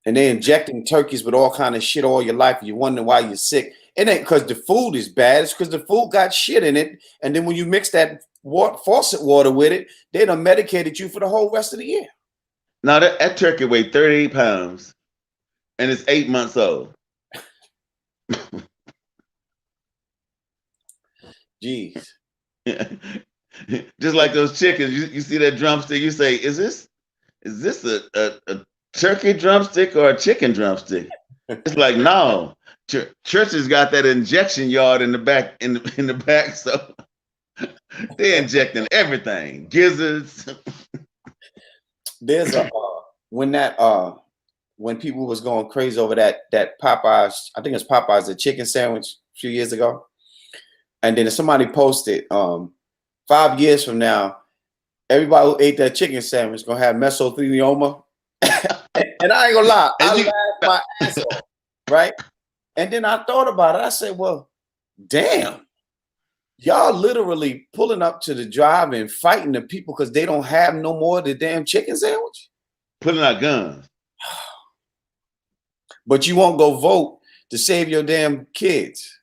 And they injecting turkeys with all kind of shit all your life. And you wonder why you're sick. It ain't because the food is bad. It's because the food got shit in it. And then when you mix that faucet water with it, they done medicated you for the whole rest of the year. Now that turkey weighed 38 pounds and it's 8 months old. Jeez. Just like those chickens, you see that drumstick, you say, is this a turkey drumstick or a chicken drumstick? It's like, no, churches got that injection yard in the back, in the back, so they're injecting everything, gizzards. There's a when that when people was going crazy over that Popeyes, I think it's Popeyes, the chicken sandwich a few years ago, and then somebody posted 5 years from now, everybody who ate that chicken sandwich gonna have mesothelioma. And I ain't gonna lie, I laughed my ass off, right? And then I thought about it. I said, well, damn, y'all literally pulling up to the drive and fighting the people because they don't have no more of the damn chicken sandwich. Pulling out guns. But you won't go vote to save your damn kids.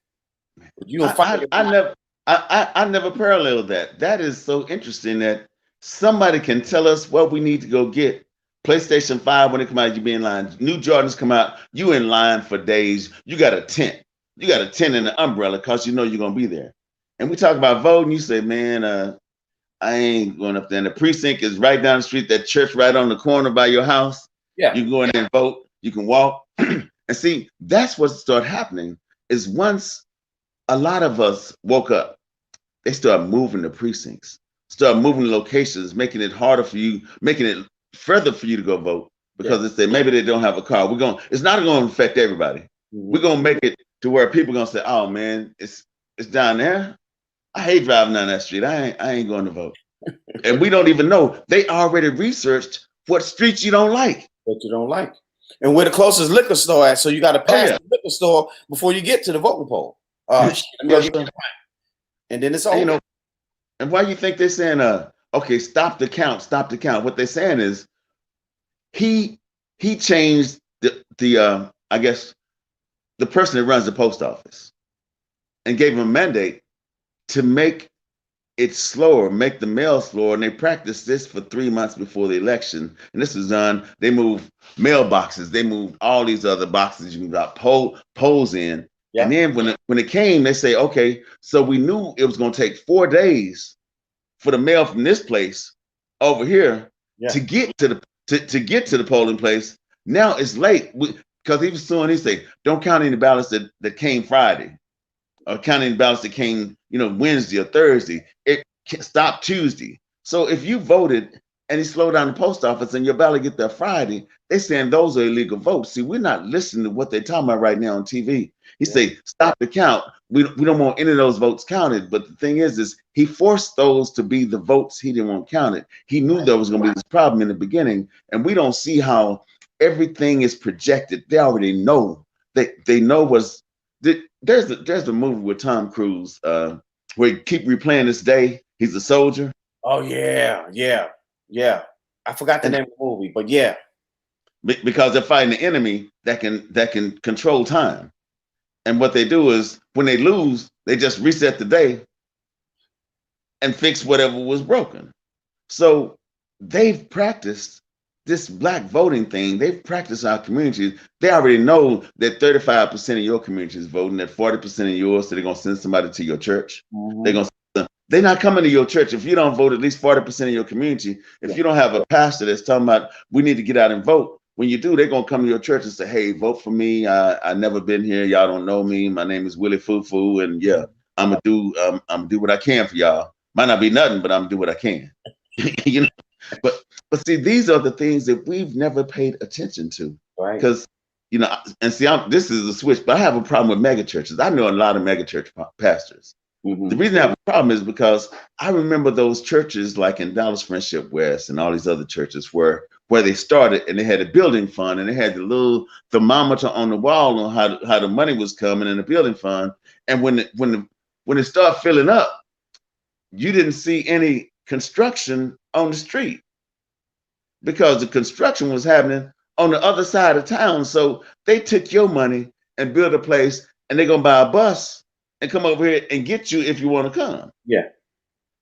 You gonna fight. I never paralleled that. That is so interesting that somebody can tell us what we need to go get. PlayStation 5, when it come out, you be in line. New Jordans come out, you in line for days. You got a tent. You got a tent and an umbrella because you know you're gonna be there. And we talk about voting. You say, man, I ain't going up there. And the precinct is right down the street. That church right on the corner by your house. Yeah, you go in there and vote. You can walk. And see, that's what started happening. Is once a lot of us woke up, they start moving the precincts, start moving the locations, making it harder for you, making it further for you to go vote because they say maybe they don't have a car. It's not going to affect everybody. Mm-hmm. We're going to make it to where people are going to say, oh man, it's down there. I hate driving down that street. I ain't going to vote. And we don't even know. They already researched what streets you don't like. What you don't like. And where the closest liquor store at. So you got to pass the liquor store before you get to the voting poll. And then it's over. And why you think they're saying, okay, stop the count. What they're saying is he changed the I guess the person that runs the post office and gave him a mandate to make it slower, make the mail slower. And they practiced this for 3 months before the election. And this was done. They moved mailboxes. They moved all these other boxes you can drop polls in. Yeah. And then when it came, they say, okay, so we knew it was going to take 4 days for the mail from this place over here to get to the polling place. Now it's late because he was suing. He say, don't count any ballots that came Friday, or count any ballots that came Wednesday or Thursday. It stopped Tuesday. So if you voted and he slowed down the post office and your ballot get there Friday, they saying those are illegal votes. See, we're not listening to what they're talking about right now on TV. He say, stop the count. We don't want any of those votes counted. But the thing is he forced those to be the votes he didn't want counted. He knew there was going to be this problem in the beginning. And we don't see how everything is projected. They already know. They know there's a movie with Tom Cruise where he keep replaying this day. He's a soldier. Oh, yeah. I forgot the name of the movie, but yeah. Because they're fighting the enemy that can control time. And what they do is when they lose, they just reset the day and fix whatever was broken. So they've practiced this black voting thing. They've practiced our communities. They already know that 35% of your community is voting, that 40% of yours, so they're going to send somebody to your church. Mm-hmm. They're not coming to your church if you don't vote at least 40% of your community. If you don't have a pastor that's talking about we need to get out and vote, when you do, they're gonna come to your church and say, "Hey, vote for me. I never been here. Y'all don't know me. My name is Willie Foo, and yeah, I'm gonna do what I can for y'all. Might not be nothing, but I'm gonna do what I can." But see, these are the things that we've never paid attention to, right? Because and see, this is a switch, but I have a problem with mega churches. I know a lot of mega church pastors. Mm-hmm. The reason I have a problem is because I remember those churches like in Dallas Friendship West and all these other churches where they started and they had a building fund and they had the little thermometer on the wall on how the money was coming in the building fund. And when it started filling up, you didn't see any construction on the street because the construction was happening on the other side of town. So they took your money and built a place and they're going to buy a bus and come over here and get you if you want to come. Yeah.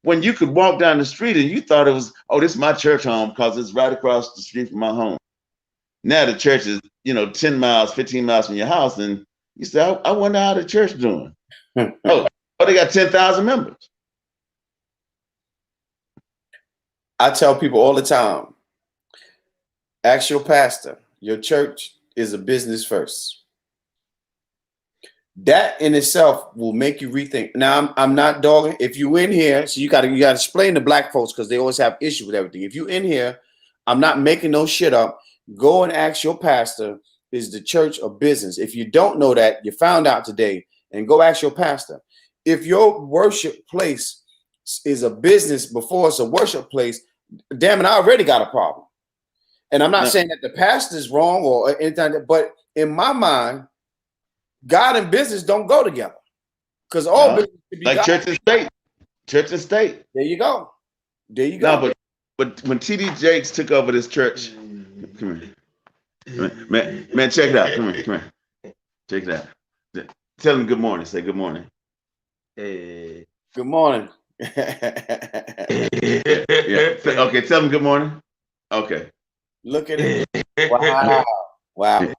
When you could walk down the street and you thought it was, oh, this is my church home because it's right across the street from my home. Now the church is, 10 miles, 15 miles from your house. And you say, I wonder how the church doing. oh, they got 10,000 members. I tell people all the time, ask your pastor. Your church is a business first. That in itself will make you rethink. Now, I'm not dogging. If you in here, so you gotta explain to black folks because they always have issues with everything. If you in here, I'm not making no shit up. Go and ask your pastor, is the church a business? If you don't know that, you found out today, and go ask your pastor. If your worship place is a business before it's a worship place, damn it, I already got a problem. And I'm not saying that the pastor's wrong or anything, but in my mind, God and business don't go together, because all business should be like God. church and state. Church and state. There you go. There you go. No, but when T.D. Jakes took over this church, come here, man, check it out. Come here, check it out. Tell him good morning. Say good morning. Hey. Good morning. Yeah. Okay, tell him good morning. Okay. Look at it. Wow. Wow.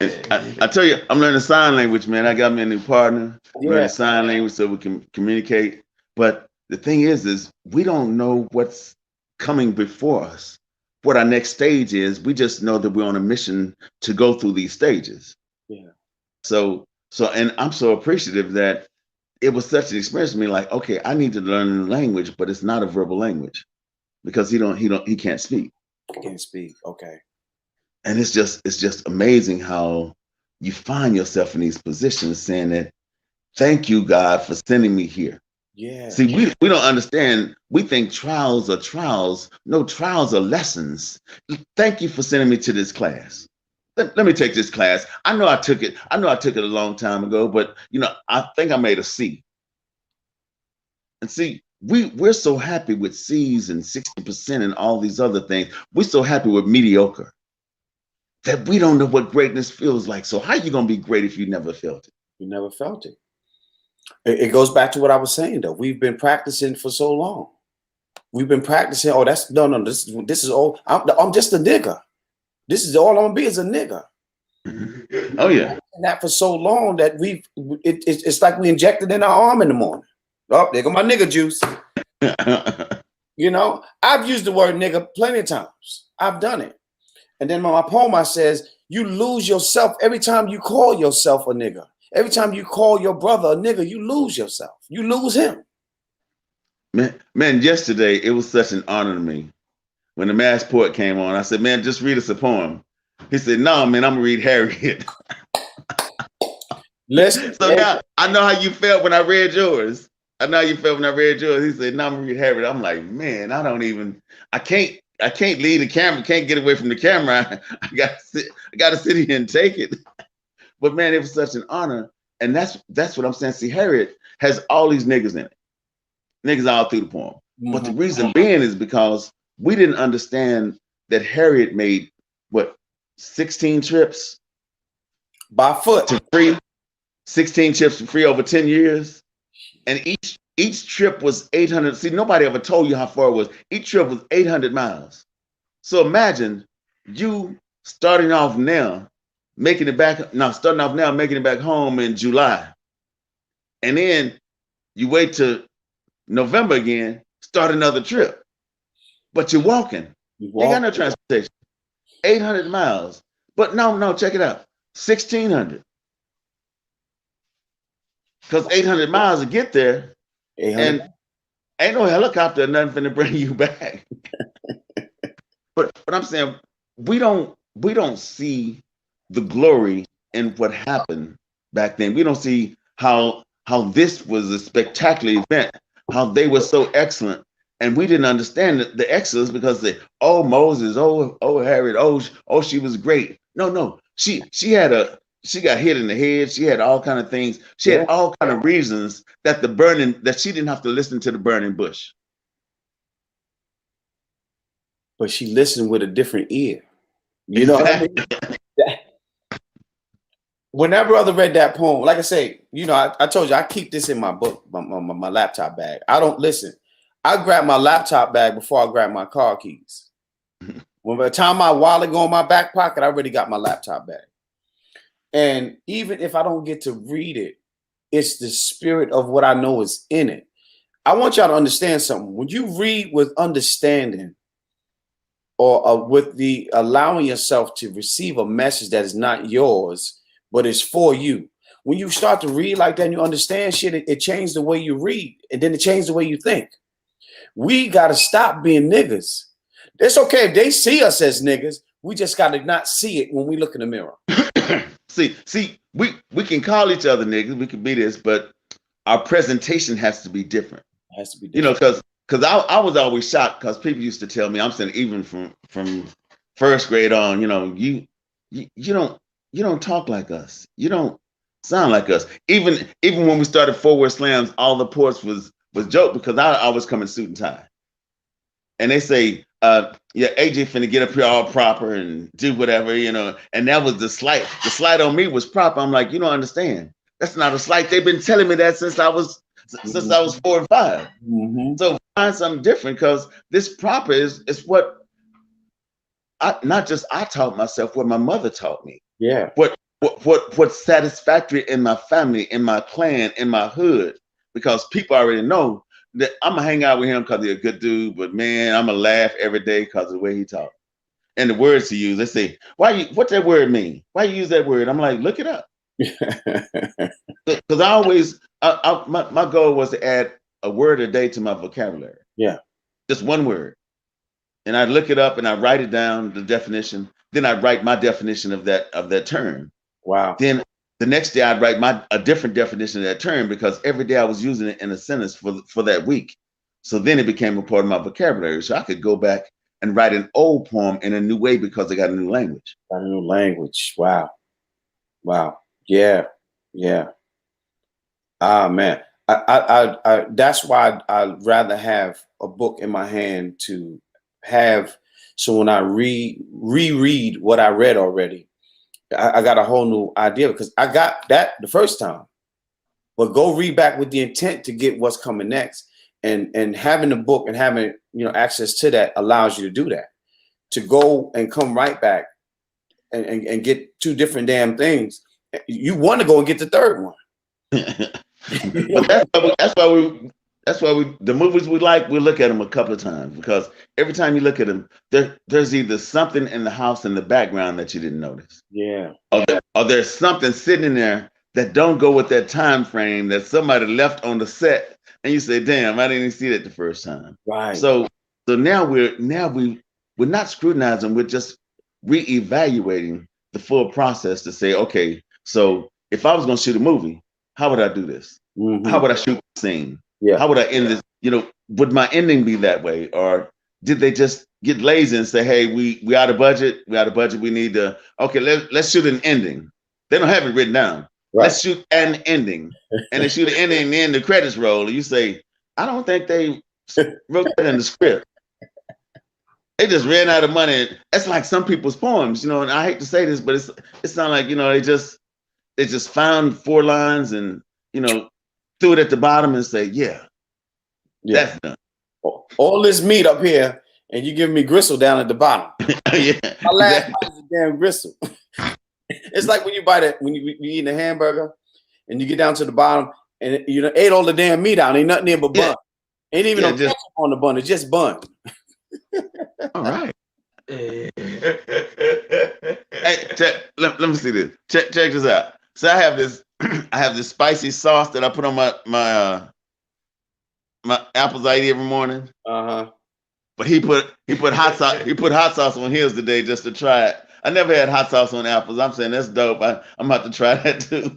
I tell you, I'm learning sign language, man. I got me a new partner. Learning sign language so we can communicate. But the thing is we don't know what's coming before us, what our next stage is. We just know that we're on a mission to go through these stages. Yeah. So, and I'm so appreciative that it was such an experience to me. Like, okay, I need to learn a new language, but it's not a verbal language because he can't speak. He can't speak. Okay. And it's just amazing how you find yourself in these positions saying that, thank you, God, for sending me here. Yeah. See, we don't understand. We think trials are trials. No, trials are lessons. Thank you for sending me to this class. Let me take this class. I know I took it a long time ago, but I think I made a C. And see, we're so happy with C's and 60% and all these other things. We're so happy with mediocre that we don't know what greatness feels like. So how are you going to be great if you never felt it? You never felt it. It goes back to what I was saying, though. We've been practicing for so long. We've been practicing. Oh, this is all. I'm just a nigga. This is all I'm gonna be, is a nigga. Oh yeah. And that for so long that it's like we injected in our arm in the morning. Oh, there go my nigga juice. I've used the word nigga plenty of times. I've done it. And then my poem, I says, you lose yourself every time you call yourself a nigga. Every time you call your brother a nigga, you lose yourself. You lose him. Man, yesterday it was such an honor to me. When the Mass Poet came on, I said, man, just read us a poem. He said, no, man, I'm gonna read Harriet. Listen. So now I know how you felt when I read yours. He said, no, I'm gonna read Harriet. I'm like, man, I can't leave the camera, can't get away from the camera. I gotta sit here and take it. But man, it was such an honor. And that's what I'm saying. See, Harriet has all these niggas in it. Niggas all through the poem. Mm-hmm. But the reason being is because we didn't understand that Harriet made 16 trips by foot to free, 16 trips for free over 10 years. And each trip was 800. See, nobody ever told you how far it was. Each trip was 800 miles. So imagine you starting off now, making it back home in July. And then you wait till November again, start another trip. But you're walking. You got no transportation. 800 miles. But no, check it out. 1,600. Because 800 miles to get there. 800. And ain't no helicopter or nothing finna bring you back. But I'm saying we don't see the glory in what happened back then. We don't see how this was a spectacular event, how they were so excellent. And we didn't understand the excellence because Moses, Harriet, she was great. No, she got hit in the head. She had all kind of things. She had all kind of reasons that she didn't have to listen to the burning bush. But she listened with a different ear. You know what I mean? When that brother read that poem, like I say, I told you I keep this in my book, my laptop bag. I don't listen. I grab my laptop bag before I grab my car keys. When by the time my wallet go in my back pocket, I already got my laptop bag. And even if I don't get to read it, it's the spirit of what I know is in it. I want y'all to understand something. When you read with understanding, or with the allowing yourself to receive a message that is not yours, but is for you. When you start to read like that and you understand shit, it changed the way you read, and then it changed the way you think. We got to stop being niggas. It's okay if they see us as niggas. We just got to not see it when we look in the mirror. see, we can call each other niggas. We can be this, but our presentation has to be different. It has to be different. You know, because I was always shocked because people used to tell me, I'm saying even from first grade on, you know, you don't talk like us. You don't sound like us. Even when we started 4-word slams, all the ports was joke because I was coming suit and tie. And they say, yeah, AJ finna get up here all proper and do whatever, you know. And that was the slight. The slight on me was proper. I'm like, you don't understand. That's not a slight. They've been telling me that since I was 4 and 5. Mm-hmm. So find something different because this proper is what not just I taught myself, what my mother taught me. Yeah. What's satisfactory in my family, in my clan, in my hood, because people already know that I'm gonna hang out with him because he's a good dude, but man, I'm gonna laugh every day because of the way he talks. And the words he used, they say, what that word mean? Why you use that word? I'm like, look it up. Because I always, my goal was to add a word a day to my vocabulary. Yeah. Just one word. And I look it up and I write it down, the definition. Then I write my definition of that term. Wow. Then the next day I'd write a different definition of that term because every day I was using it in a sentence for that week. So then it became a part of my vocabulary. So I could go back and write an old poem in a new way because I got a new language. Got a new language. Wow. Wow. Yeah. Yeah. Ah, man. I that's why I'd rather have a book in my hand to have. So when I reread what I read already, I got a whole new idea because I got that the first time, but go read back with the intent to get what's coming next, and having the book and having access to that allows you to do that, to go and come right back and get 2 different damn things. You want to go and get the third one. But that's why we the movies we like, we look at them a couple of times because every time you look at them, there's either something in the house in the background that you didn't notice. Yeah. Or there's something sitting in there that don't go with that time frame that somebody left on the set, and you say, "Damn, I didn't even see that the first time." Right. So now we're not scrutinizing, we're just reevaluating the full process to say, okay, so if I was going to shoot a movie, how would I do this? Mm-hmm. How would I shoot the scene? Yeah. How would I end this? Would my ending be that way? Or did they just get lazy and say, hey, we out of budget. We need to, okay, let's shoot an ending. They don't have it written down. Right. Let's shoot an ending. And they shoot an ending and then the credits roll. And you say, I don't think they wrote that in the script. They just ran out of money. That's like some people's poems, and I hate to say this, but it's not like, they just found 4 lines and, threw it at the bottom and say, yeah. That's done. All this meat up here, and you give me gristle down at the bottom. Yeah. My last bite is a damn gristle. It's like when you eat a hamburger and you get down to the bottom and ate all the damn meat out. Ain't nothing there but bun. Ain't even no ketchup on the bun. It's just bun. All right. Hey, let me see this. Check this out. So I have this spicy sauce that I put on my apple cider every morning. But he put hot sauce. He put hot sauce on his today just to try it. I never had hot sauce on apples. I'm saying that's dope. I'm about to try that too.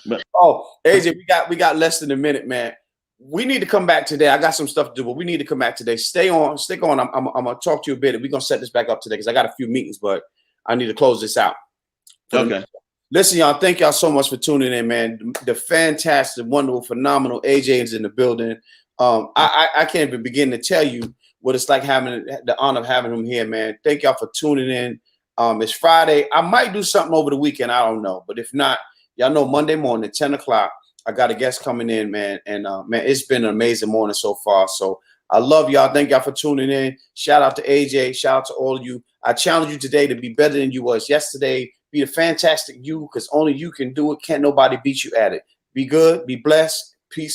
But AJ, we got less than a minute, man. We need to come back today. I got some stuff to do, but we need to come back today. Stick on. I'm gonna talk to you a bit. We're gonna set this back up today because I got a few meetings, but I need to close this out. Okay. Listen, y'all, thank y'all so much for tuning in, man. The fantastic, wonderful, phenomenal AJ is in the building. I can't even begin to tell you what it's like having the honor of having him here, man. Thank y'all for tuning in. It's Friday. I might do something over the weekend. I don't know. But if not, y'all know Monday morning, 10 o'clock, I got a guest coming in, man. And, man, it's been an amazing morning so far. So I love y'all. Thank y'all for tuning in. Shout out to AJ. Shout out to all of you. I challenge you today to be better than you was yesterday. Be the fantastic you, because only you can do it. Can't nobody beat you at it. Be good. Be blessed.